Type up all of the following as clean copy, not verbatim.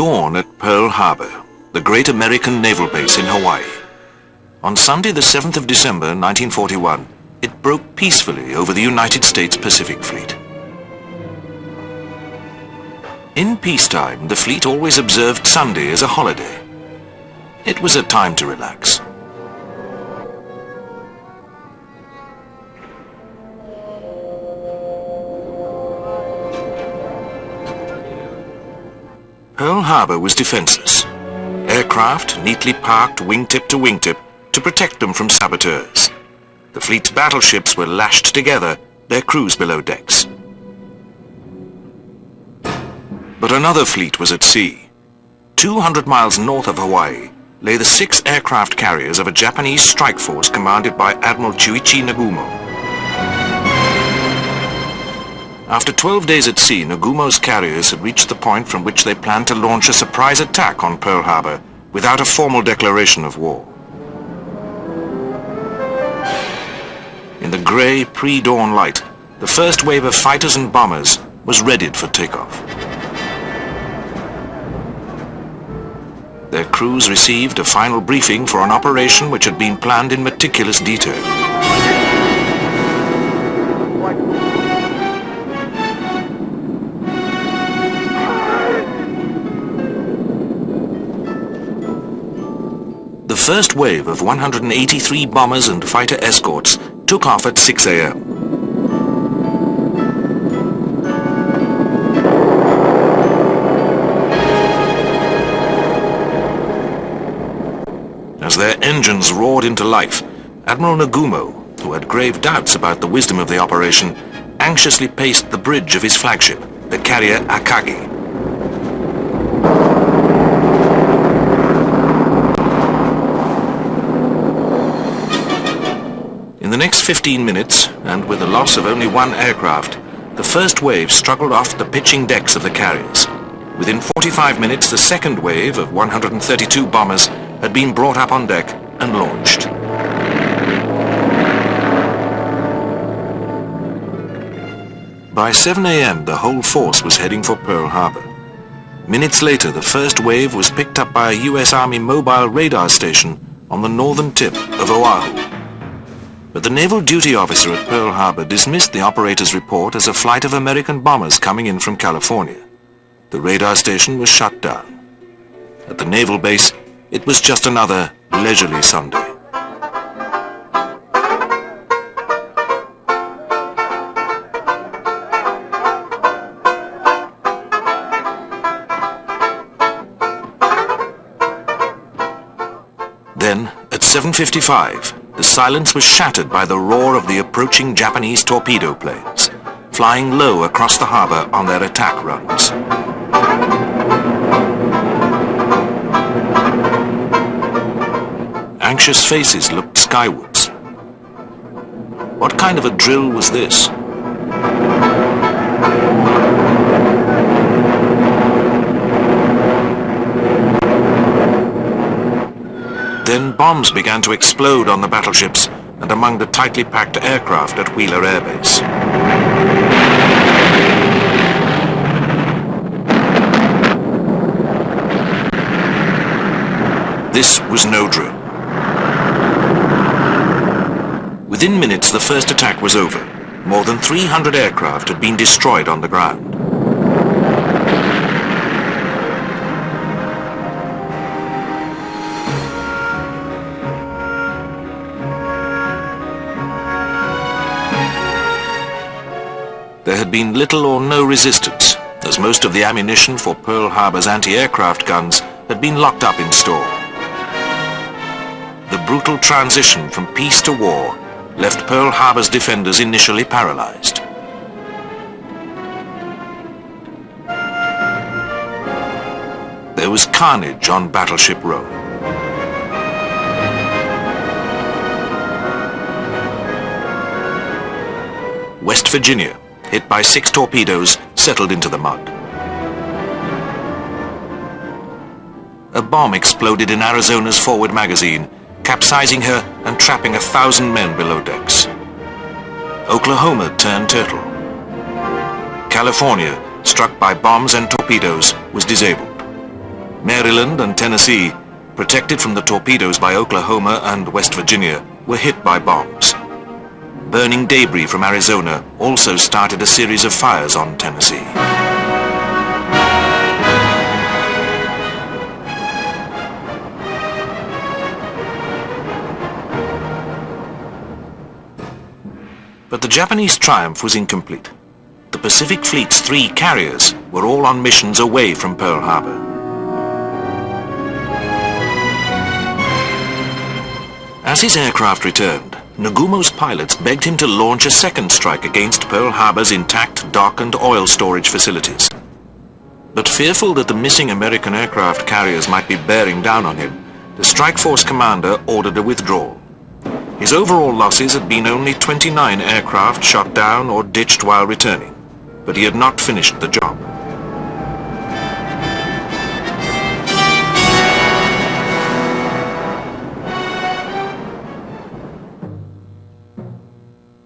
dawn at Pearl Harbor, the great American naval base in Hawaii. On Sunday, the 7th of December, 1941, it broke peacefully over the United States Pacific Fleet. In peacetime, the fleet always observed Sunday as a holiday. It was a time to relax. Pearl Harbor was defenseless. Aircraft neatly parked wingtip to wingtip to protect them from saboteurs. The fleet's battleships were lashed together, their crews below decks. But another fleet was at sea. 200 miles north of Hawaii lay the 6 aircraft carriers of a Japanese strike force commanded by Admiral Chuichi Nagumo. After 12 days at sea, Nagumo's carriers had reached the point from which they planned to launch a surprise attack on Pearl Harbor without a formal declaration of war. In the grey, pre-dawn light, the first wave of fighters and bombers was readied for takeoff. Their crews received a final briefing for an operation which had been planned in meticulous detail. The first wave of 183 bombers and fighter escorts took off at 6 a.m. As their engines roared into life, Admiral Nagumo, who had grave doubts about the wisdom of the operation, anxiously paced the bridge of his flagship, the carrier Akagi. In the next 15 minutes, and with the loss of only 1 aircraft, the first wave struggled off the pitching decks of the carriers. Within 45 minutes, the second wave of 132 bombers had been brought up on deck and launched. By 7 a.m., the whole force was heading for Pearl Harbor. Minutes later, the first wave was picked up by a U.S. Army mobile radar station on the northern tip of Oahu. But the naval duty officer at Pearl Harbor dismissed the operator's report as a flight of American bombers coming in from California. The radar station was shut down. At the naval base, it was just another leisurely Sunday. Then, at 7:55, the silence was shattered by the roar of the approaching Japanese torpedo planes, flying low across the harbor on their attack runs. Anxious faces looked skywards. What kind of a drill was this? Then bombs began to explode on the battleships and among the tightly packed aircraft at Wheeler Air Base. This was no drill. Within minutes, the first attack was over. More than 300 aircraft had been destroyed on the ground. There had been little or no resistance, as most of the ammunition for Pearl Harbor's anti-aircraft guns had been locked up in store. The brutal transition from peace to war left Pearl Harbor's defenders initially paralyzed. There was carnage on Battleship Row. West Virginia, hit by 6 torpedoes, settled into the mud. A bomb exploded in Arizona's forward magazine, capsizing her and trapping 1,000 men below decks. Oklahoma turned turtle. California, struck by bombs and torpedoes, was disabled. Maryland and Tennessee, protected from the torpedoes by Oklahoma and West Virginia, were hit by bombs. Burning debris from Arizona also started a series of fires on Tennessee. But the Japanese triumph was incomplete. The Pacific Fleet's 3 carriers were all on missions away from Pearl Harbor. As his aircraft returned, Nagumo's pilots begged him to launch a second strike against Pearl Harbor's intact dock and oil storage facilities. But fearful that the missing American aircraft carriers might be bearing down on him, the strike force commander ordered a withdrawal. His overall losses had been only 29 aircraft shot down or ditched while returning, but he had not finished the job.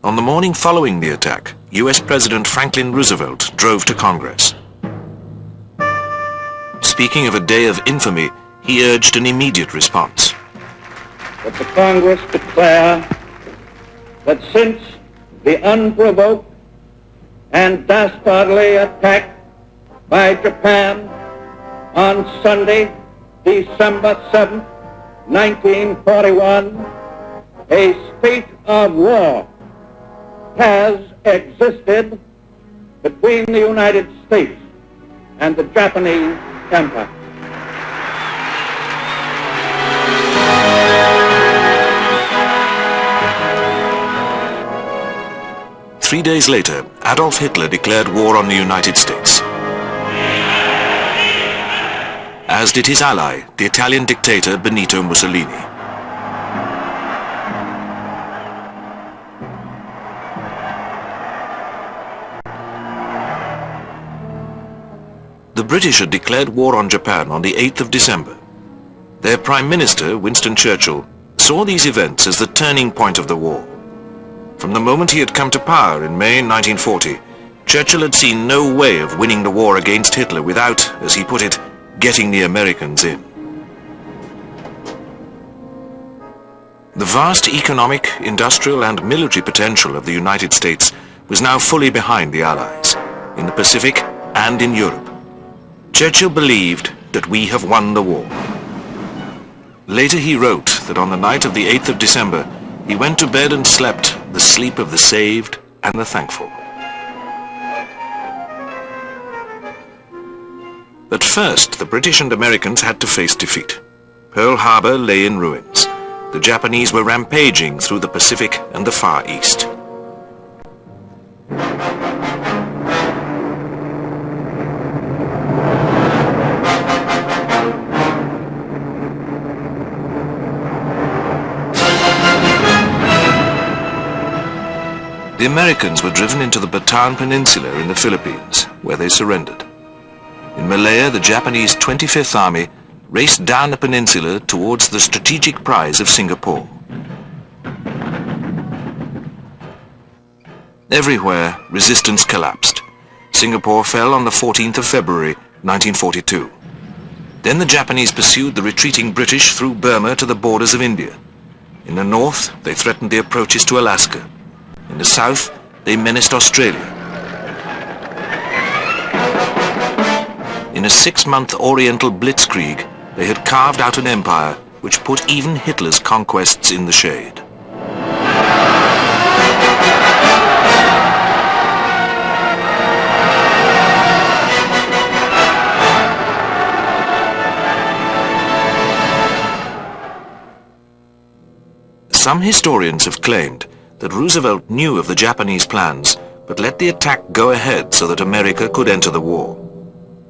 On the morning following the attack, US President Franklin Roosevelt drove to Congress. Speaking of a day of infamy, he urged an immediate response. That the Congress declare that since the unprovoked and dastardly attack by Japan on Sunday, December 7, 1941, a state of war has existed between the United States and the Japanese Empire. Three days later, Adolf Hitler declared war on the United States, as did his ally, the Italian dictator Benito Mussolini. The British had declared war on Japan on the 8th of December. Their Prime Minister, Winston Churchill, saw these events as the turning point of the war. From the moment he had come to power in May 1940, Churchill had seen no way of winning the war against Hitler without, as he put it, getting the Americans in. The vast economic, industrial and military potential of the United States was now fully behind the Allies, in the Pacific and in Europe. Churchill believed that we have won the war. Later he wrote that on the night of the 8th of December, he went to bed and slept the sleep of the saved and the thankful. But first, the British and Americans had to face defeat. Pearl Harbor lay in ruins. The Japanese were rampaging through the Pacific and the Far East. The Americans were driven into the Bataan Peninsula in the Philippines, where they surrendered. In Malaya, the Japanese 25th Army raced down the peninsula towards the strategic prize of Singapore. Everywhere, resistance collapsed. Singapore fell on the 14th of February, 1942. Then the Japanese pursued the retreating British through Burma to the borders of India. In the north, they threatened the approaches to Alaska. In the south, they menaced Australia. In a 6-month Oriental blitzkrieg, they had carved out an empire which put even Hitler's conquests in the shade. Some historians have claimed that Roosevelt knew of the Japanese plans, but let the attack go ahead so that America could enter the war.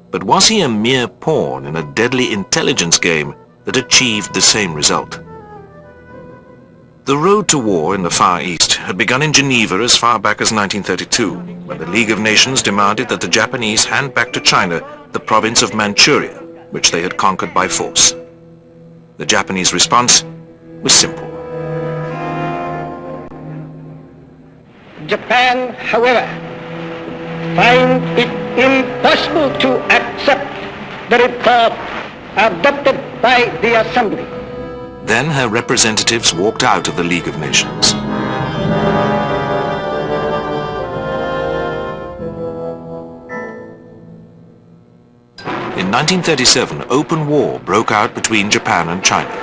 But was he a mere pawn in a deadly intelligence game that achieved the same result? The road to war in the Far East had begun in Geneva as far back as 1932, when the League of Nations demanded that the Japanese hand back to China the province of Manchuria, which they had conquered by force. The Japanese response was simple. Japan, however, finds it impossible to accept the report adopted by the Assembly. Then her representatives walked out of the League of Nations. In 1937, open war broke out between Japan and China.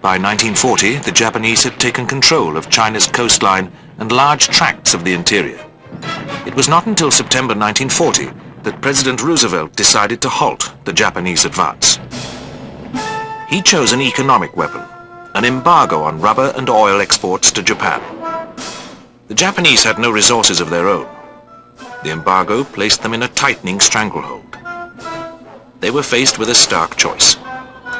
By 1940, the Japanese had taken control of China's coastline and large tracts of the interior. It was not until September 1940 that President Roosevelt decided to halt the Japanese advance. He chose an economic weapon, an embargo on rubber and oil exports to Japan. The Japanese had no resources of their own. The embargo placed them in a tightening stranglehold. They were faced with a stark choice: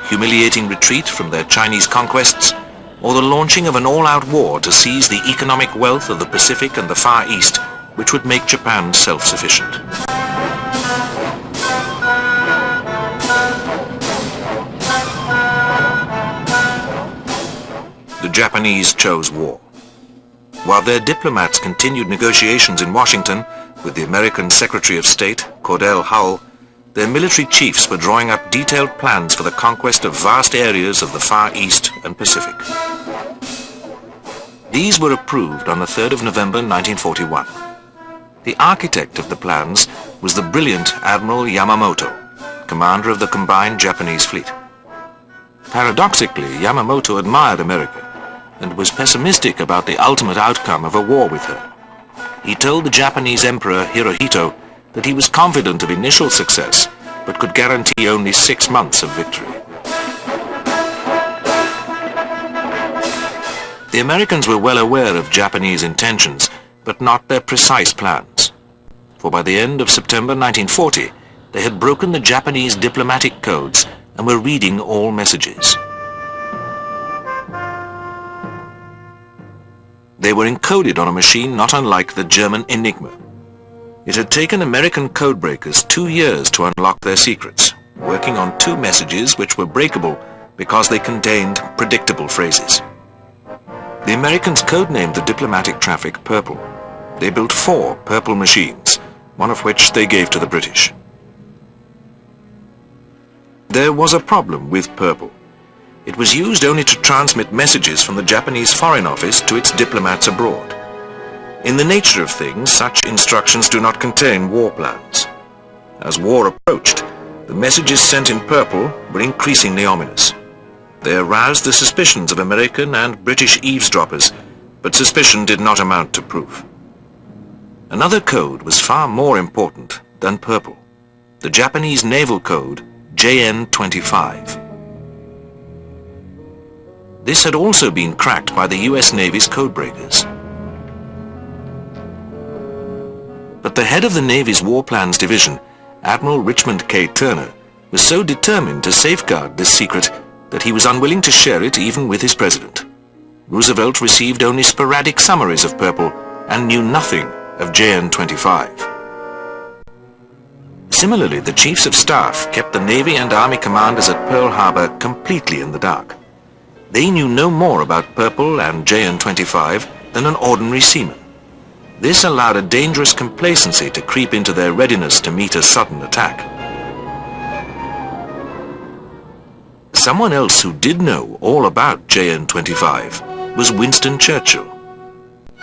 humiliating retreat from their Chinese conquests, or the launching of an all-out war to seize the economic wealth of the Pacific and the Far East, which would make Japan self-sufficient. The Japanese chose war. While their diplomats continued negotiations in Washington with the American Secretary of State, Cordell Hull, their military chiefs were drawing up detailed plans for the conquest of vast areas of the Far East and Pacific. These were approved on the 3rd of November 1941. The architect of the plans was the brilliant Admiral Yamamoto, commander of the combined Japanese fleet. Paradoxically, Yamamoto admired America and was pessimistic about the ultimate outcome of a war with her. He told the Japanese Emperor Hirohito that he was confident of initial success, but could guarantee only 6 months of victory. The Americans were well aware of Japanese intentions, but not their precise plans. For by the end of September 1940, they had broken the Japanese diplomatic codes and were reading all messages. They were encoded on a machine not unlike the German Enigma. It had taken American codebreakers 2 years to unlock their secrets, working on 2 messages which were breakable because they contained predictable phrases. The Americans codenamed the diplomatic traffic Purple. They built 4 Purple machines, one of which they gave to the British. There was a problem with Purple. It was used only to transmit messages from the Japanese Foreign Office to its diplomats abroad. In the nature of things, such instructions do not contain war plans. As war approached, the messages sent in Purple were increasingly ominous. They aroused the suspicions of American and British eavesdroppers, but suspicion did not amount to proof. Another code was far more important than Purple: the Japanese naval code JN-25. This had also been cracked by the US Navy's codebreakers. But the head of the Navy's War Plans Division, Admiral Richmond K. Turner, was so determined to safeguard this secret that he was unwilling to share it even with his president. Roosevelt received only sporadic summaries of Purple and knew nothing of JN-25. Similarly, the chiefs of staff kept the Navy and Army commanders at Pearl Harbor completely in the dark. They knew no more about Purple and JN-25 than an ordinary seaman. This allowed a dangerous complacency to creep into their readiness to meet a sudden attack. Someone else who did know all about JN-25 was Winston Churchill.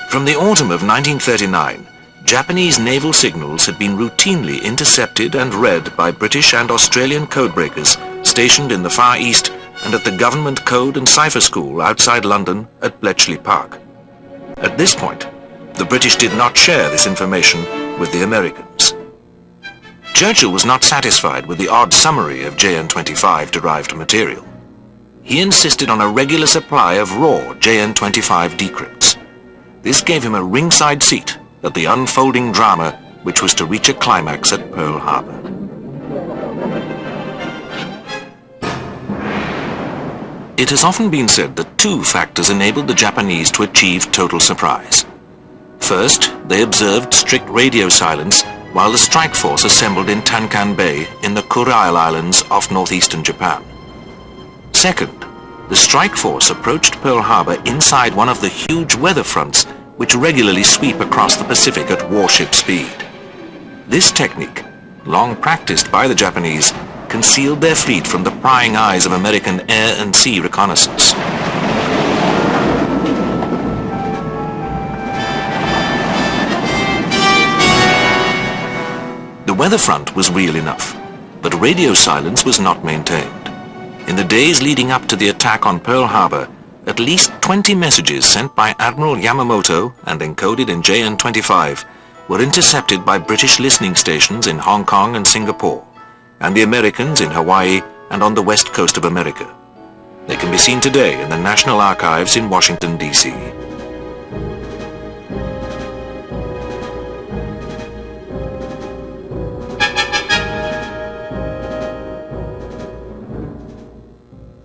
From the autumn of 1939, Japanese naval signals had been routinely intercepted and read by British and Australian codebreakers stationed in the Far East and at the Government Code and Cipher School outside London at Bletchley Park. At this point, the British did not share this information with the Americans. Churchill was not satisfied with the odd summary of JN-25 derived material. He insisted on a regular supply of raw JN-25 decrypts. This gave him a ringside seat at the unfolding drama which was to reach a climax at Pearl Harbor. It has often been said that 2 factors enabled the Japanese to achieve total surprise. First, they observed strict radio silence while the strike force assembled in Tankan Bay in the Kuril Islands off northeastern Japan. Second, the strike force approached Pearl Harbor inside one of the huge weather fronts which regularly sweep across the Pacific at warship speed. This technique, long practiced by the Japanese, concealed their fleet from the prying eyes of American air and sea reconnaissance. The weather front was real enough, but radio silence was not maintained. In the days leading up to the attack on Pearl Harbor, at least 20 messages sent by Admiral Yamamoto and encoded in JN-25 were intercepted by British listening stations in Hong Kong and Singapore, and the Americans in Hawaii and on the west coast of America. They can be seen today in the National Archives in Washington, D.C.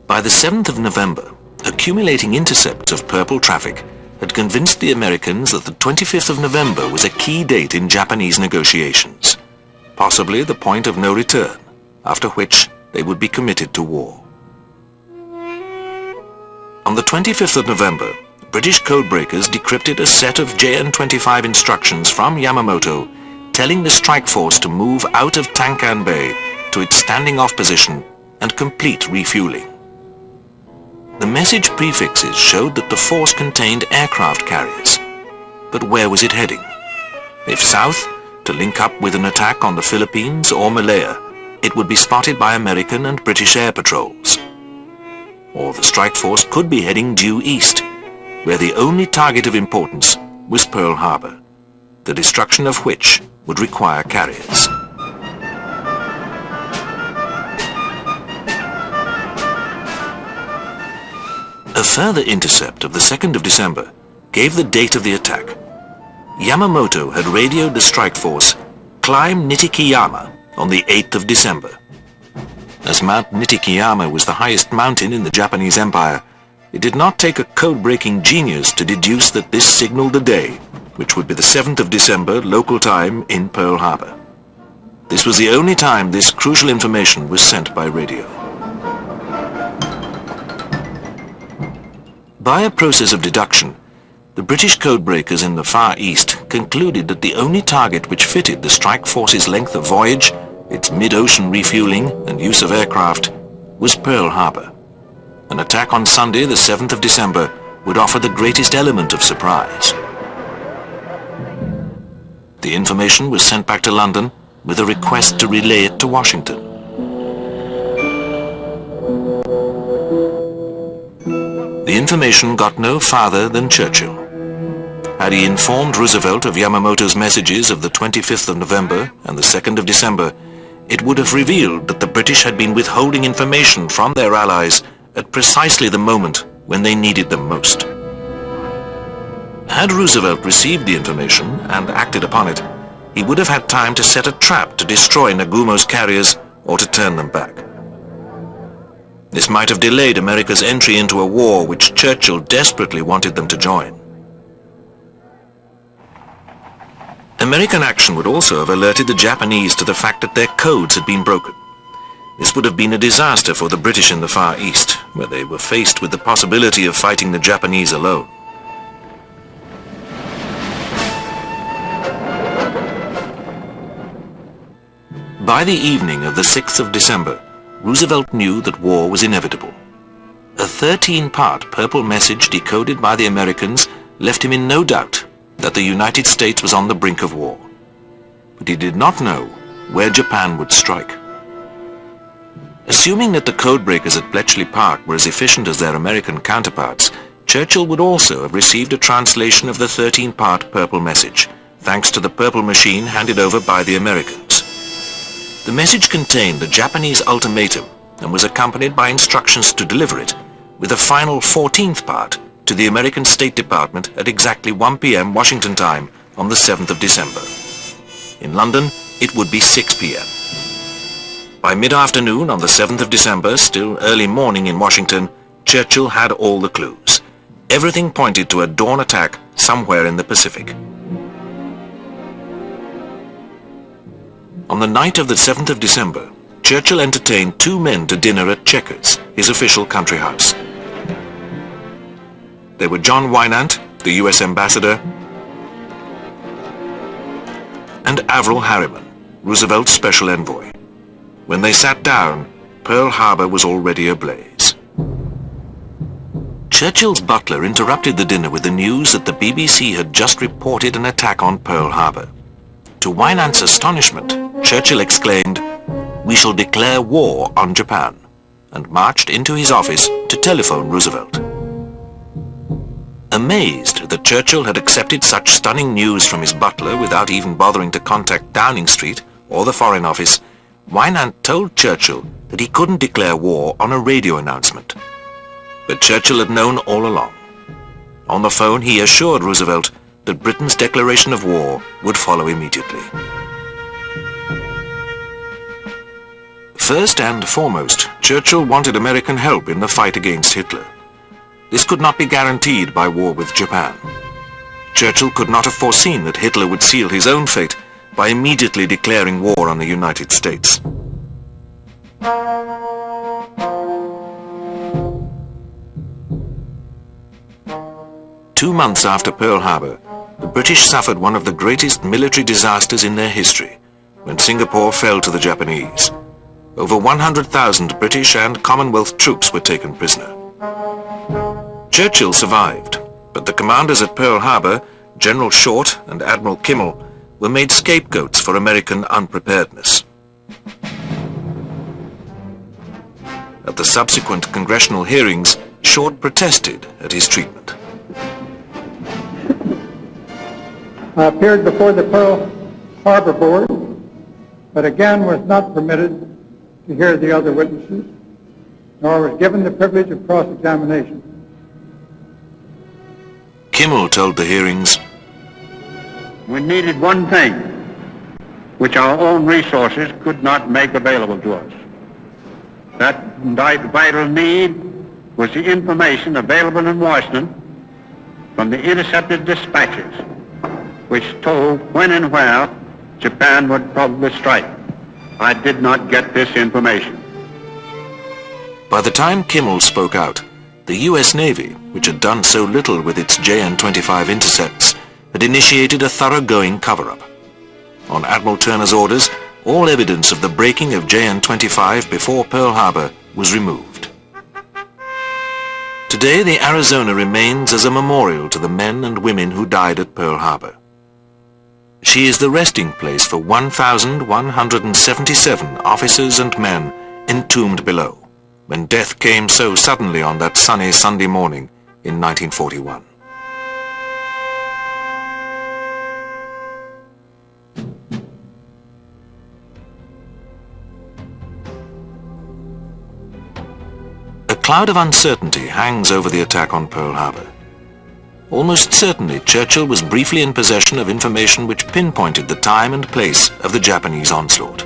By the 7th of November, accumulating intercepts of purple traffic had convinced the Americans that the 25th of November was a key date in Japanese negotiations, possibly the point of no return, after which they would be committed to war. On the 25th of November, British codebreakers decrypted a set of JN-25 instructions from Yamamoto telling the strike force to move out of Tankan Bay to its standing off position and complete refueling. The message prefixes showed that the force contained aircraft carriers. But where was it heading? If south, to link up with an attack on the Philippines or Malaya, it would be spotted by American and British air patrols. Or the strike force could be heading due east, where the only target of importance was Pearl Harbor, the destruction of which would require carriers. A further intercept of the 2nd of December gave the date of the attack. Yamamoto had radioed the strike force, "Climb Nitikiyama" on the 8th of December. As Mount Nitikiyama was the highest mountain in the Japanese Empire, it did not take a code-breaking genius to deduce that this signaled the day, which would be the 7th of December local time in Pearl Harbor. This was the only time this crucial information was sent by radio. By a process of deduction, the British codebreakers in the Far East concluded that the only target which fitted the strike force's length of voyage, its mid-ocean refueling and use of aircraft, was Pearl Harbor. An attack on Sunday, the 7th of December, would offer the greatest element of surprise. The information was sent back to London with a request to relay it to Washington. The information got no farther than Churchill. Had he informed Roosevelt of Yamamoto's messages of the 25th of November and the 2nd of December, it would have revealed that the British had been withholding information from their allies at precisely the moment when they needed them most. Had Roosevelt received the information and acted upon it, he would have had time to set a trap to destroy Nagumo's carriers or to turn them back. This might have delayed America's entry into a war which Churchill desperately wanted them to join. American action would also have alerted the Japanese to the fact that their codes had been broken. This would have been a disaster for the British in the Far East, where they were faced with the possibility of fighting the Japanese alone. By the evening of the 6th of December, Roosevelt knew that war was inevitable. A 13-part purple message decoded by the Americans left him in no doubt that the United States was on the brink of war. But he did not know where Japan would strike. Assuming that the codebreakers at Bletchley Park were as efficient as their American counterparts, Churchill would also have received a translation of the 13-part purple message, thanks to the purple machine handed over by the Americans. The message contained the Japanese ultimatum and was accompanied by instructions to deliver it, with a final 14th part to the American State Department at exactly 1 p.m. Washington time on the 7th of December. In London, it would be 6 p.m. By mid-afternoon on the 7th of December, still early morning in Washington, Churchill had all the clues. Everything pointed to a dawn attack somewhere in the Pacific. On the night of the 7th of December, Churchill entertained 2 men to dinner at Chequers, his official country house. They were John Wynant the US ambassador, and Averell Harriman, Roosevelt's special envoy. When they sat down, Pearl Harbor was already ablaze. Churchill's butler interrupted the dinner with the news that the BBC had just reported an attack on Pearl Harbor. To Winant's astonishment, Churchill exclaimed, "We shall declare war on Japan," and marched into his office to telephone Roosevelt. Amazed that Churchill had accepted such stunning news from his butler without even bothering to contact Downing Street or the Foreign Office, Winant told Churchill that he couldn't declare war on a radio announcement. But Churchill had known all along. On the phone, he assured Roosevelt that Britain's declaration of war would follow immediately. First and foremost, Churchill wanted American help in the fight against Hitler. This could not be guaranteed by war with Japan. Churchill could not have foreseen that Hitler would seal his own fate by immediately declaring war on the United States. Two months after Pearl Harbor, the British suffered one of the greatest military disasters in their history when Singapore fell to the Japanese. Over 100,000 British and Commonwealth troops were taken prisoner. Churchill survived, but the commanders at Pearl Harbor, General Short and Admiral Kimmel, were made scapegoats for American unpreparedness. At the subsequent congressional hearings, Short protested at his treatment. I appeared before the Pearl Harbor Board, but again was not permitted to hear the other witnesses, nor was given the privilege of cross-examination. Kimmel told the hearings, "We needed one thing, which our own resources could not make available to us. That vital need was the information available in Washington from the intercepted dispatches, which told when and where Japan would probably strike. I did not get this information." By the time Kimmel spoke out, the US Navy, which had done so little with its JN-25 intercepts, had initiated a thoroughgoing cover-up. On Admiral Turner's orders, all evidence of the breaking of JN-25 before Pearl Harbor was removed. Today, the Arizona remains as a memorial to the men and women who died at Pearl Harbor. She is the resting place for 1,177 officers and men entombed below, when death came so suddenly on that sunny Sunday morning in 1941. A cloud of uncertainty hangs over the attack on Pearl Harbor. Almost certainly, Churchill was briefly in possession of information which pinpointed the time and place of the Japanese onslaught.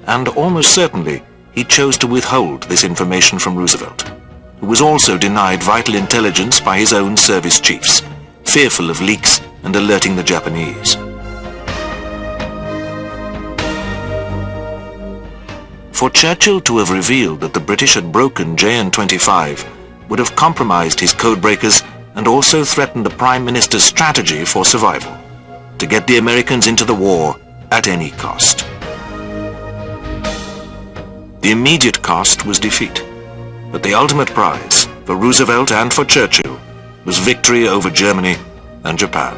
And almost certainly, he chose to withhold this information from Roosevelt, who was also denied vital intelligence by his own service chiefs, fearful of leaks and alerting the Japanese. For Churchill to have revealed that the British had broken JN-25 would have compromised his codebreakers and also threatened the Prime Minister's strategy for survival, to get the Americans into the war at any cost. The immediate cost was defeat, but the ultimate prize for Roosevelt and for Churchill was victory over Germany and Japan.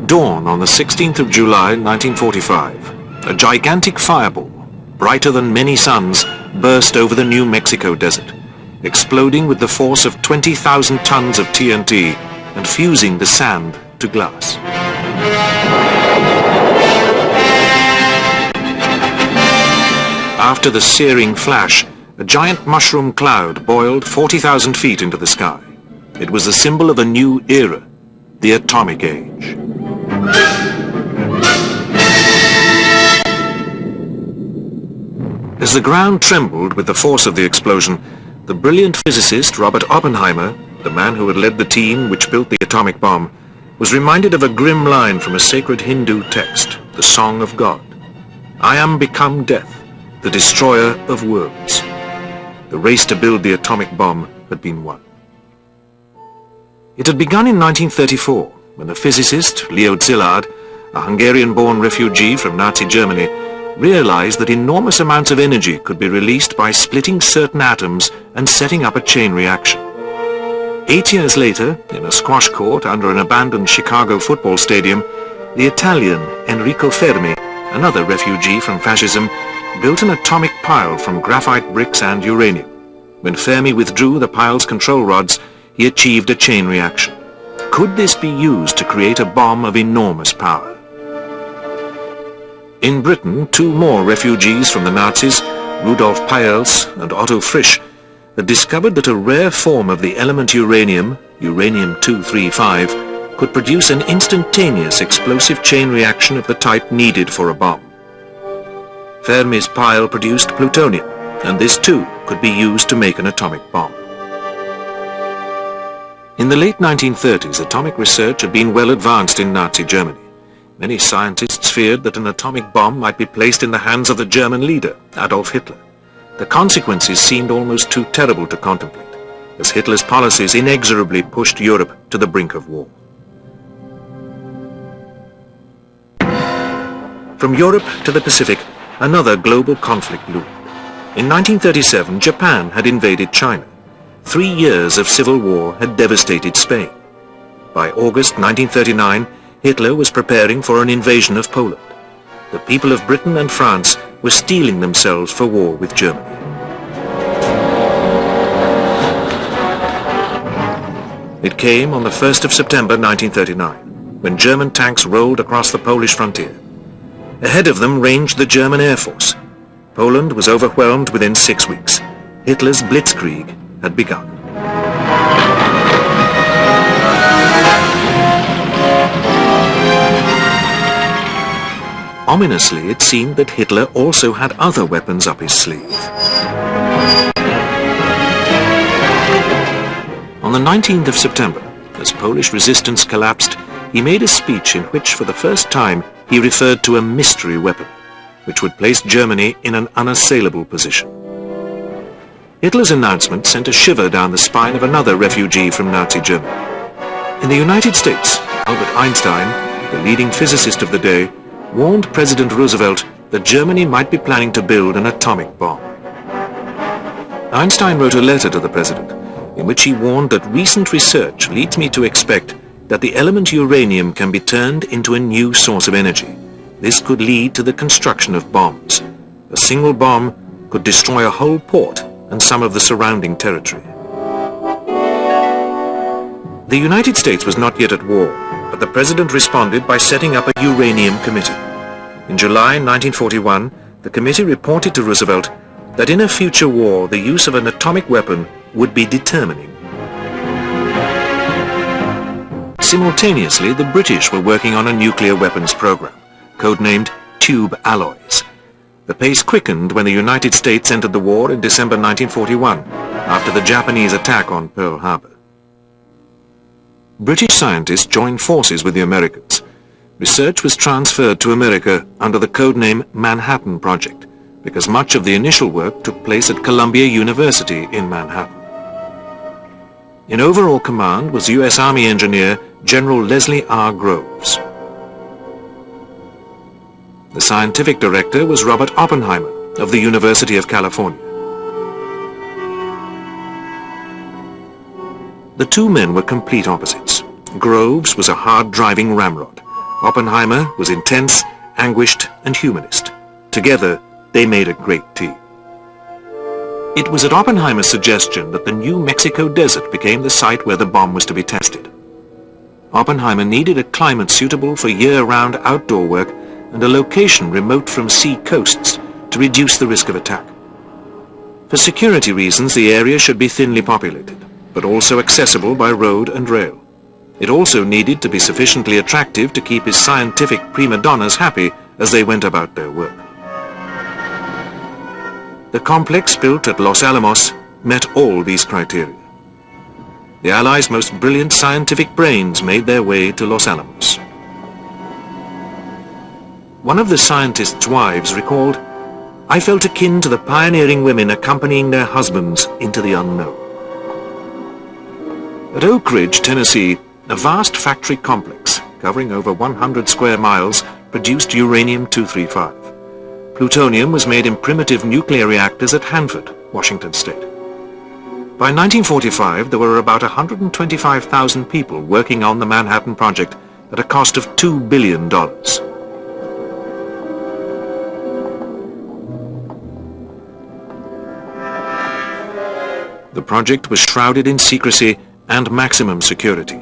At dawn on the 16th of July 1945, a gigantic fireball, brighter than many suns, burst over the New Mexico desert, exploding with the force of 20,000 tons of TNT and fusing the sand to glass. After the searing flash, a giant mushroom cloud boiled 40,000 feet into the sky. It was a symbol of a new era, the atomic age. As the ground trembled with the force of the explosion, the brilliant physicist Robert Oppenheimer, the man who had led the team which built the atomic bomb, was reminded of a grim line from a sacred Hindu text, the Song of God. "I am become death, the destroyer of worlds." The race to build the atomic bomb had been won. It had begun in 1934, when the physicist Leo Szilard, a Hungarian-born refugee from Nazi Germany, realized that enormous amounts of energy could be released by splitting certain atoms and setting up a chain reaction. 8 years later, in a squash court under an abandoned Chicago football stadium, the Italian Enrico Fermi, another refugee from fascism, built an atomic pile from graphite bricks and uranium. When Fermi withdrew the pile's control rods, he achieved a chain reaction. Could this be used to create a bomb of enormous power? In Britain, two more refugees from the Nazis, Rudolf Peierls and Otto Frisch, had discovered that a rare form of the element uranium, uranium-235, could produce an instantaneous explosive chain reaction of the type needed for a bomb. Fermi's pile produced plutonium, and this too could be used to make an atomic bomb. In the late 1930s, atomic research had been well advanced in Nazi Germany. Many scientists feared that an atomic bomb might be placed in the hands of the German leader, Adolf Hitler. The consequences seemed almost too terrible to contemplate, as Hitler's policies inexorably pushed Europe to the brink of war. From Europe to the Pacific, another global conflict loomed. In 1937, Japan had invaded China. 3 years of civil war had devastated Spain. By August 1939, Hitler was preparing for an invasion of Poland. The people of Britain and France were steeling themselves for war with Germany. It came on the 1st of September 1939, when German tanks rolled across the Polish frontier. Ahead of them ranged the German Air Force. Poland was overwhelmed within 6 weeks. Hitler's blitzkrieg had begun. Ominously, it seemed that Hitler also had other weapons up his sleeve. On the 19th of September, as Polish resistance collapsed, he made a speech in which, for the first time, he referred to a mystery weapon, which would place Germany in an unassailable position. Hitler's announcement sent a shiver down the spine of another refugee from Nazi Germany. In the United States, Albert Einstein, the leading physicist of the day, warned President Roosevelt that Germany might be planning to build an atomic bomb. Einstein wrote a letter to the president in which he warned that recent research leads me to expect that the element uranium can be turned into a new source of energy. This could lead to the construction of bombs. A single bomb could destroy a whole port and some of the surrounding territory. The United States was not yet at war, but the president responded by setting up a uranium committee. In July 1941, the committee reported to Roosevelt that in a future war, the use of an atomic weapon would be determining. Simultaneously, the British were working on a nuclear weapons program, codenamed Tube Alloys. The pace quickened when the United States entered the war in December 1941, after the Japanese attack on Pearl Harbor. British scientists joined forces with the Americans. Research was transferred to America under the codename Manhattan Project, because much of the initial work took place at Columbia University in Manhattan. In overall command was U.S. Army engineer General Leslie R. Groves. The scientific director was Robert Oppenheimer of the University of California. The two men were complete opposites. Groves was a hard-driving ramrod. Oppenheimer was intense, anguished, and humanist. Together, they made a great team. It was at Oppenheimer's suggestion that the New Mexico desert became the site where the bomb was to be tested. Oppenheimer needed a climate suitable for year-round outdoor work and a location remote from sea coasts to reduce the risk of attack. For security reasons, the area should be thinly populated, but also accessible by road and rail. It also needed to be sufficiently attractive to keep his scientific prima donnas happy as they went about their work. The complex built at Los Alamos met all these criteria. The Allies' most brilliant scientific brains made their way to Los Alamos. One of the scientists' wives recalled, "I felt akin to the pioneering women accompanying their husbands into the unknown." At Oak Ridge, Tennessee, a vast factory complex covering over 100 square miles produced uranium-235. Plutonium was made in primitive nuclear reactors at Hanford, Washington State. By 1945, there were about 125,000 people working on the Manhattan Project at a cost of $2 billion. The project was shrouded in secrecy and maximum security.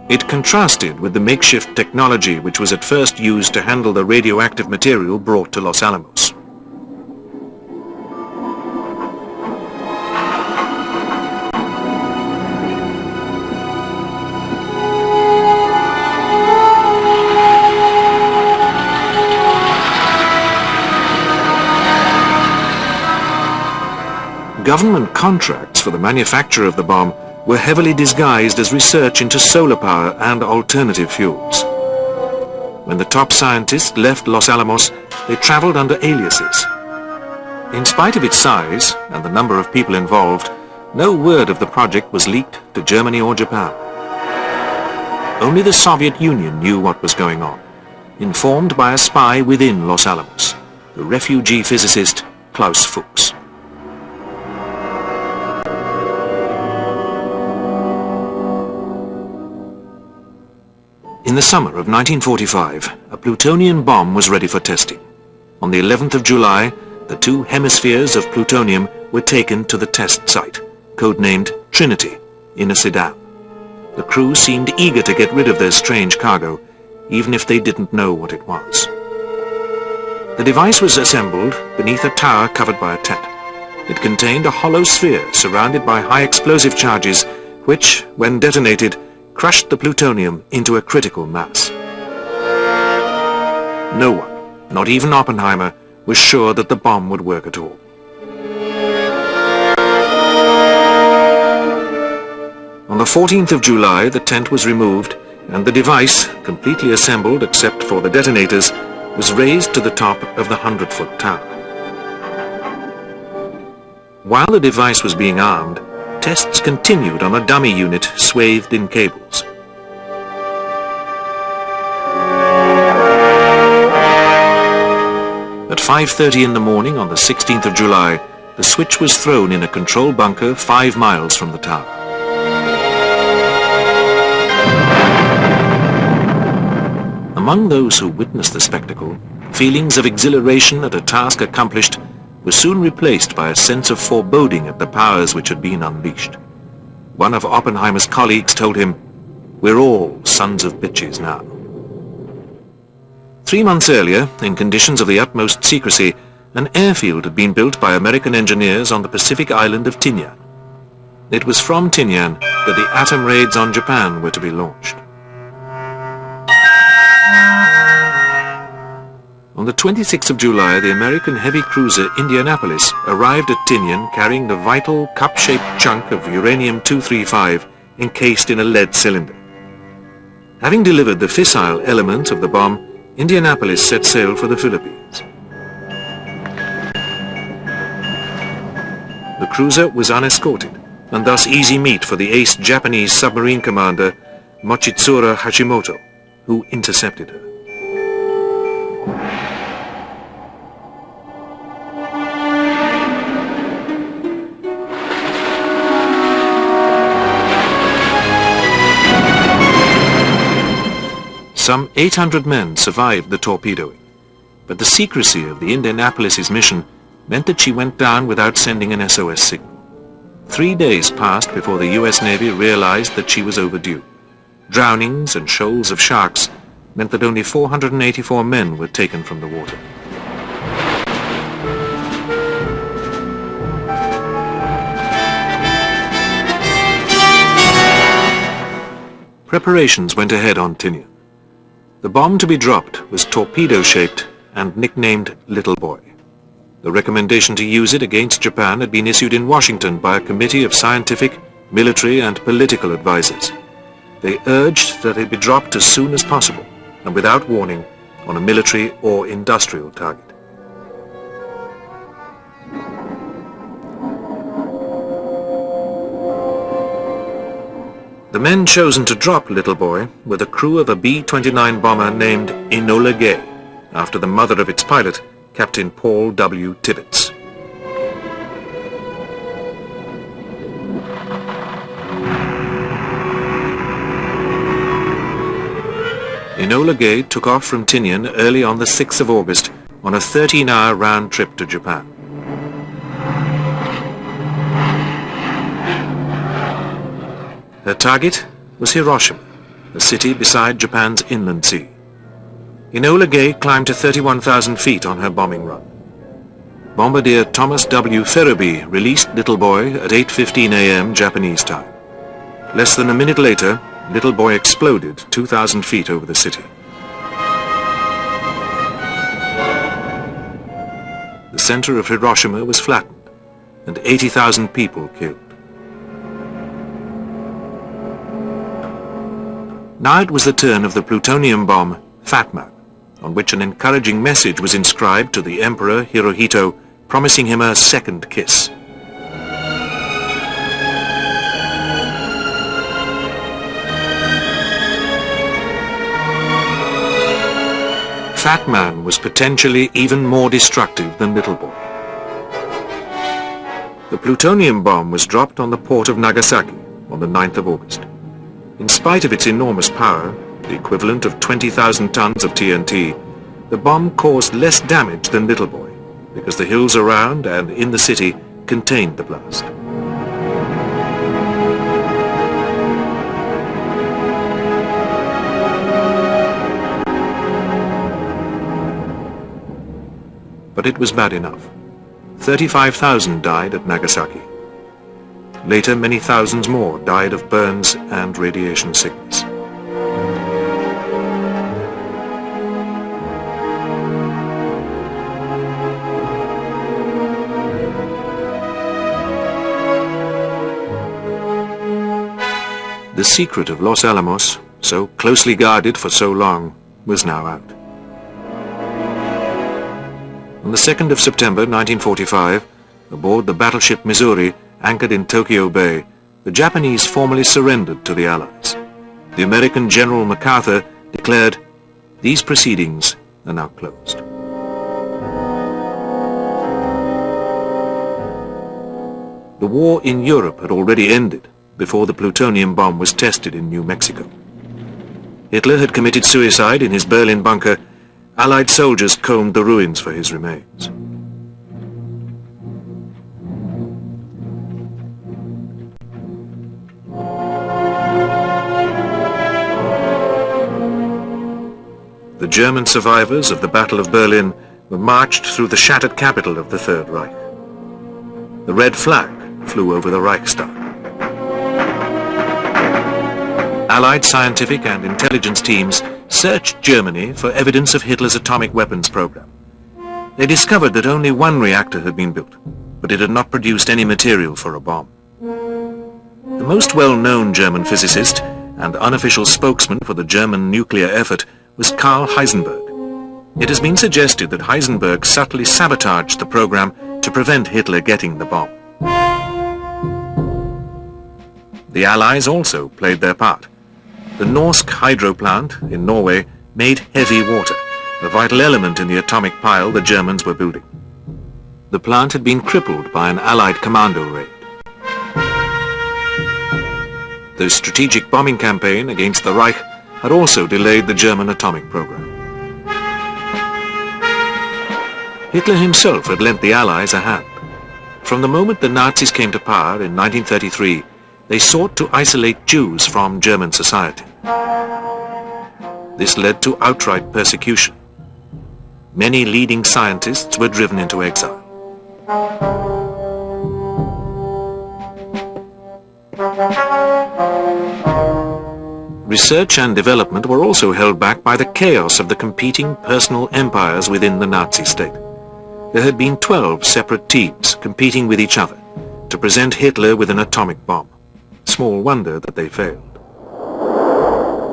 It contrasted with the makeshift technology which was at first used to handle the radioactive material brought to Los Alamos. Government contracts for the manufacture of the bomb were heavily disguised as research into solar power and alternative fuels. When the top scientists left Los Alamos, they traveled under aliases. In spite of its size and the number of people involved, no word of the project was leaked to Germany or Japan. Only the Soviet Union knew what was going on, informed by a spy within Los Alamos, the refugee physicist Klaus Fuchs. In the summer of 1945, a plutonium bomb was ready for testing. On the 11th of July, the two hemispheres of plutonium were taken to the test site, codenamed Trinity, in a sedan. The crew seemed eager to get rid of their strange cargo, even if they didn't know what it was. The device was assembled beneath a tower covered by a tent. It contained a hollow sphere surrounded by high explosive charges, which, when detonated, crushed the plutonium into a critical mass. No one, not even Oppenheimer, was sure that the bomb would work at all. On the 14th of July, the tent was removed, and the device, completely assembled except for the detonators, was raised to the top of the 100-foot tower. While the device was being armed, tests continued on a dummy unit swathed in cables. At 5:30 in the morning on the 16th of July, the switch was thrown in a control bunker 5 miles from the tower. Among those who witnessed the spectacle, feelings of exhilaration at a task accomplished was soon replaced by a sense of foreboding at the powers which had been unleashed. One of Oppenheimer's colleagues told him, "We're all sons of bitches now." 3 months earlier, in conditions of the utmost secrecy, an airfield had been built by American engineers on the Pacific island of Tinian. It was from Tinian that the atom raids on Japan were to be launched. On the 26th of July, the American heavy cruiser Indianapolis arrived at Tinian carrying the vital cup-shaped chunk of uranium-235 encased in a lead cylinder. Having delivered the fissile element of the bomb, Indianapolis set sail for the Philippines. The cruiser was unescorted, and thus easy meat for the ace Japanese submarine commander Mochitsura Hashimoto, who intercepted her. Some 800 men survived the torpedoing, but the secrecy of the Indianapolis's mission meant that she went down without sending an SOS signal. 3 days passed before the US Navy realized that she was overdue. Drownings and shoals of sharks meant that only 484 men were taken from the water. Preparations went ahead on Tinian. The bomb to be dropped was torpedo-shaped and nicknamed Little Boy. The recommendation to use it against Japan had been issued in Washington by a committee of scientific, military and political advisors. They urged that it be dropped as soon as possible and without warning on a military or industrial target. The men chosen to drop Little Boy were the crew of a B-29 bomber named Enola Gay, after the mother of its pilot, Captain Paul W. Tibbets. Enola Gay took off from Tinian early on the 6th of August on a 13-hour round trip to Japan. Her target was Hiroshima, a city beside Japan's inland sea. Enola Gay climbed to 31,000 feet on her bombing run. Bombardier Thomas W. Ferriby released Little Boy at 8:15 a.m. Japanese time. Less than a minute later, Little Boy exploded 2,000 feet over the city. The center of Hiroshima was flattened and 80,000 people killed. Now it was the turn of the plutonium bomb, Fat Man, on which an encouraging message was inscribed to the Emperor Hirohito, promising him a second kiss. Fat Man was potentially even more destructive than Little Boy. The plutonium bomb was dropped on the port of Nagasaki on the 9th of August. In spite of its enormous power, the equivalent of 20,000 tons of TNT, the bomb caused less damage than Little Boy, because the hills around and in the city contained the blast. But it was bad enough. 35,000 died at Nagasaki. Later, many thousands more died of burns and radiation sickness. The secret of Los Alamos, so closely guarded for so long, was now out. On the 2nd of September 1945, aboard the battleship Missouri, anchored in Tokyo Bay, the Japanese formally surrendered to the Allies. The American General MacArthur declared, "These proceedings are now closed." The war in Europe had already ended before the plutonium bomb was tested in New Mexico. Hitler had committed suicide in his Berlin bunker. Allied soldiers combed the ruins for his remains. The German survivors of the Battle of Berlin were marched through the shattered capital of the Third Reich. The red flag flew over the Reichstag. Allied scientific and intelligence teams searched Germany for evidence of Hitler's atomic weapons program. They discovered that only one reactor had been built, but it had not produced any material for a bomb. The most well-known German physicist and unofficial spokesman for the German nuclear effort was Karl Heisenberg. It has been suggested that Heisenberg subtly sabotaged the program to prevent Hitler getting the bomb. The Allies also played their part. The Norsk hydro plant in Norway made heavy water, a vital element in the atomic pile the Germans were building. The plant had been crippled by an Allied commando raid. The strategic bombing campaign against the Reich had also delayed the German atomic program. Hitler himself had lent the Allies a hand. From the moment the Nazis came to power in 1933, they sought to isolate Jews from German society. This led to outright persecution. Many leading scientists were driven into exile. Research and development were also held back by the chaos of the competing personal empires within the Nazi state. There had been 12 separate teams competing with each other to present Hitler with an atomic bomb. Small wonder that they failed.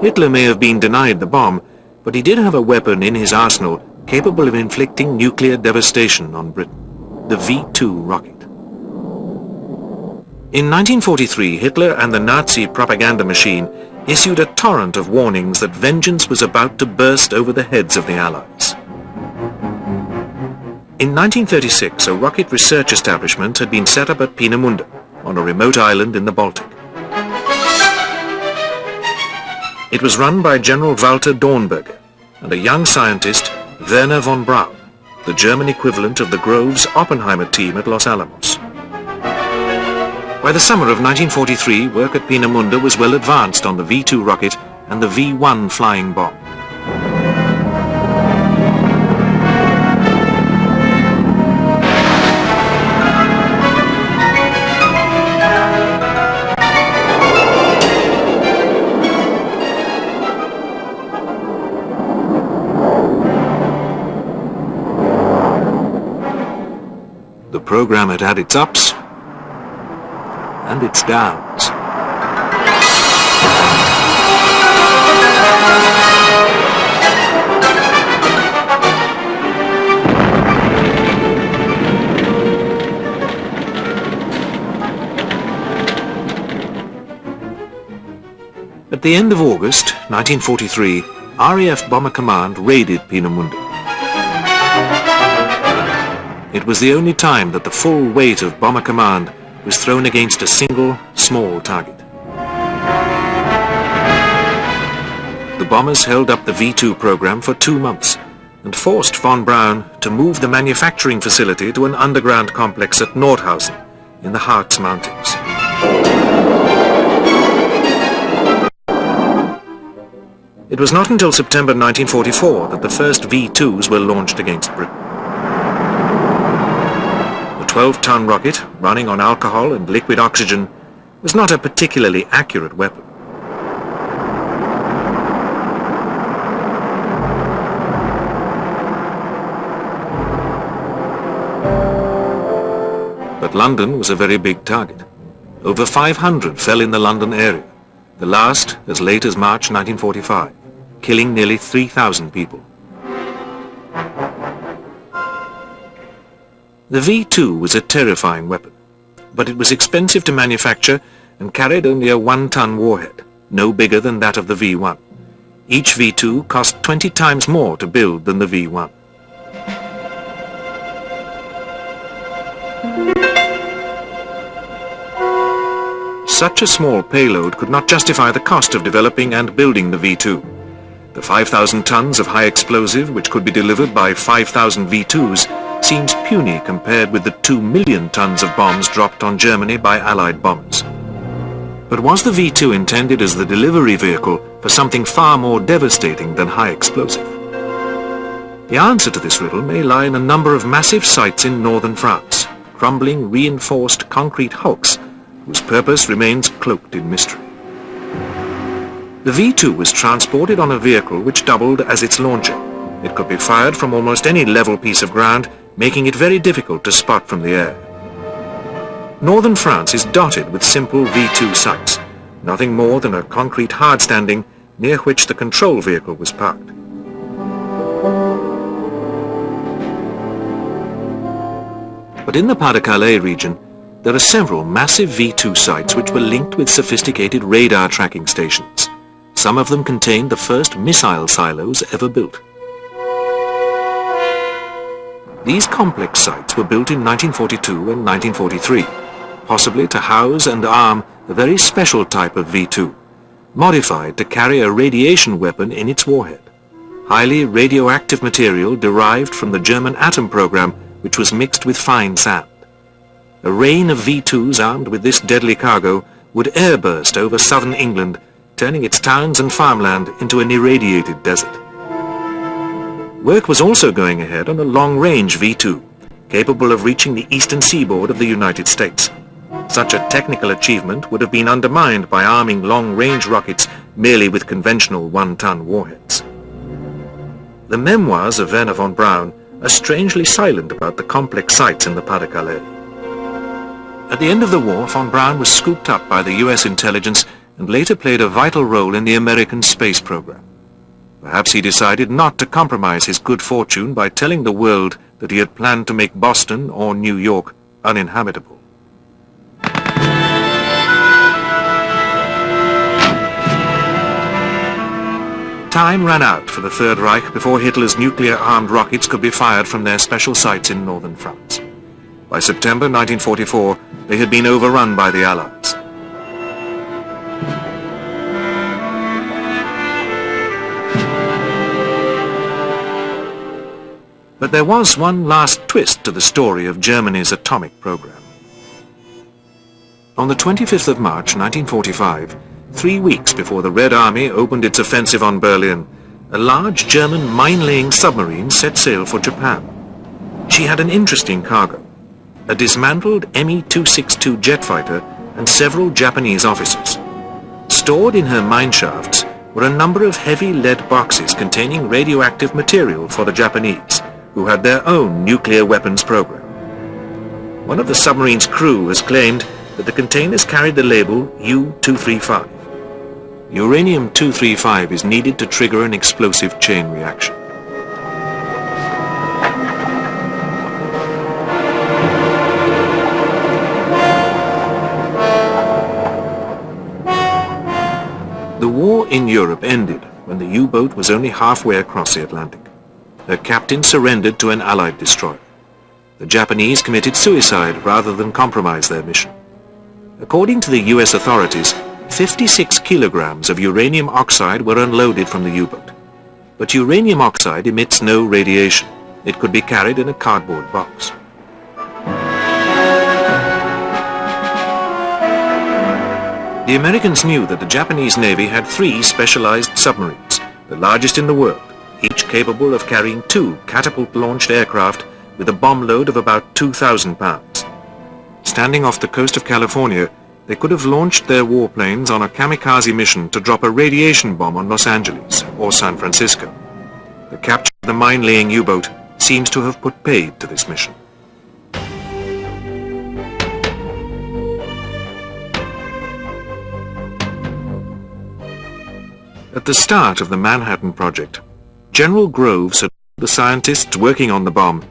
Hitler may have been denied the bomb, but he did have a weapon in his arsenal capable of inflicting nuclear devastation on Britain, the V2 rocket. In 1943, Hitler and the Nazi propaganda machine issued a torrent of warnings that vengeance was about to burst over the heads of the Allies. In 1936, a rocket research establishment had been set up at Peenemünde, on a remote island in the Baltic. It was run by General Walter Dornberger and a young scientist, Werner von Braun, the German equivalent of the Groves Oppenheimer team at Los Alamos. By the summer of 1943, work at Peenemünde was well advanced on the V2 rocket and the V1 flying bomb. The program had had its ups and its downs. At the end of August 1943, RAF Bomber Command raided Peenemünde. It was the only time that the full weight of Bomber Command was thrown against a single, small target. The bombers held up the V2 program for 2 months and forced von Braun to move the manufacturing facility to an underground complex at Nordhausen in the Harz Mountains. It was not until September 1944 that the first V2s were launched against Britain. The 12-ton rocket, running on alcohol and liquid oxygen, was not a particularly accurate weapon. But London was a very big target. Over 500 fell in the London area, the last as late as March 1945, killing nearly 3,000 people. The V2 was a terrifying weapon, but it was expensive to manufacture and carried only a 1-ton warhead, no bigger than that of the V1. Each V2 cost 20 times more to build than the V1. Such a small payload could not justify the cost of developing and building the V2. The 5,000 tons of high explosive which could be delivered by 5,000 V2s seems puny compared with the 2 million tons of bombs dropped on Germany by Allied bombers. But was the V2 intended as the delivery vehicle for something far more devastating than high explosive? The answer to this riddle may lie in a number of massive sites in northern France, crumbling reinforced concrete hulks whose purpose remains cloaked in mystery. The V2 was transported on a vehicle which doubled as its launcher. It could be fired from almost any level piece of ground, making it very difficult to spot from the air. Northern France is dotted with simple V2 sites, nothing more than a concrete hardstanding near which the control vehicle was parked. But in the Pas-de-Calais region, there are several massive V2 sites which were linked with sophisticated radar tracking stations. Some of them contained the first missile silos ever built. These complex sites were built in 1942 and 1943, possibly to house and arm a very special type of V2, modified to carry a radiation weapon in its warhead, highly radioactive material derived from the German atom program, which was mixed with fine sand. A rain of V-2s armed with this deadly cargo would airburst over southern England, turning its towns and farmland into an irradiated desert. Work was also going ahead on a long-range V-2, capable of reaching the eastern seaboard of the United States. Such a technical achievement would have been undermined by arming long-range rockets merely with conventional one-ton warheads. The memoirs of Werner von Braun are strangely silent about the complex sites in the Pas-de-Calais. At the end of the war, von Braun was scooped up by the US intelligence and later played a vital role in the American space program. Perhaps he decided not to compromise his good fortune by telling the world that he had planned to make Boston or New York uninhabitable. Time ran out for the Third Reich before Hitler's nuclear-armed rockets could be fired from their special sites in northern France. By September 1944, they had been overrun by the Allies. But there was one last twist to the story of Germany's atomic program. On the 25th of March 1945, 3 weeks before the Red Army opened its offensive on Berlin, a large German mine-laying submarine set sail for Japan. She had an interesting cargo: a dismantled Me-262 jet fighter and several Japanese officers. Stored in her mine shafts were a number of heavy lead boxes containing radioactive material for the Japanese, who had their own nuclear weapons program. One of the submarine's crew has claimed that the containers carried the label U-235. Uranium-235 is needed to trigger an explosive chain reaction. The war in Europe ended when the U-boat was only halfway across the Atlantic. Her captain surrendered to an Allied destroyer. The Japanese committed suicide rather than compromise their mission. According to the US authorities, 56 kilograms of uranium oxide were unloaded from the U-boat. But uranium oxide emits no radiation. It could be carried in a cardboard box. The Americans knew that the Japanese Navy had 3 specialized submarines, the largest in the world, each capable of carrying 2 catapult-launched aircraft with a bomb load of about 2,000 pounds. Standing off the coast of California, they could have launched their warplanes on a kamikaze mission to drop a radiation bomb on Los Angeles or San Francisco. The capture of the mine-laying U-boat seems to have put paid to this mission. At the start of the Manhattan Project, General Groves had told the scientists working on the bomb,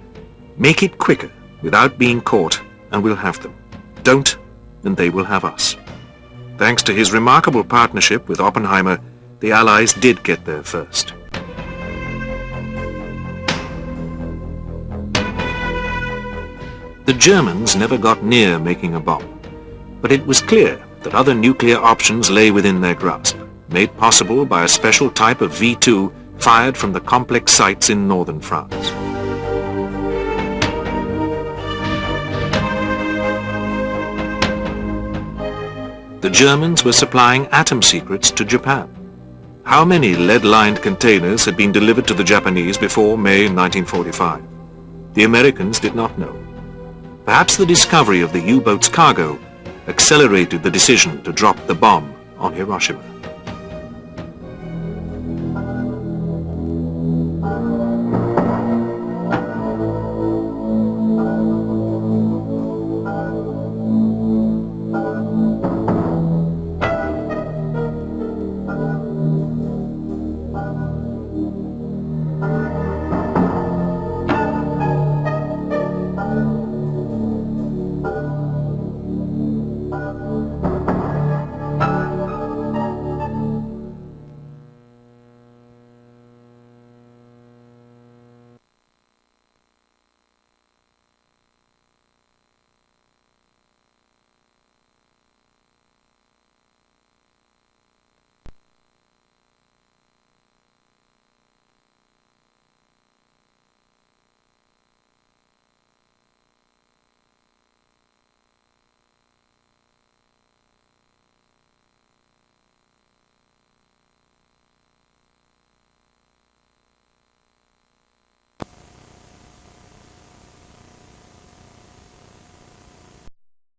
"Make it quicker without being caught and we'll have them. Don't, and they will have us." Thanks to his remarkable partnership with Oppenheimer, the Allies did get there first. The Germans never got near making a bomb, but it was clear that other nuclear options lay within their grasp, made possible by a special type of V-2 fired from the complex sites in northern France. The Germans were supplying atom secrets to Japan. How many lead-lined containers had been delivered to the Japanese before May 1945? The Americans did not know. Perhaps the discovery of the U-boat's cargo accelerated the decision to drop the bomb on Hiroshima.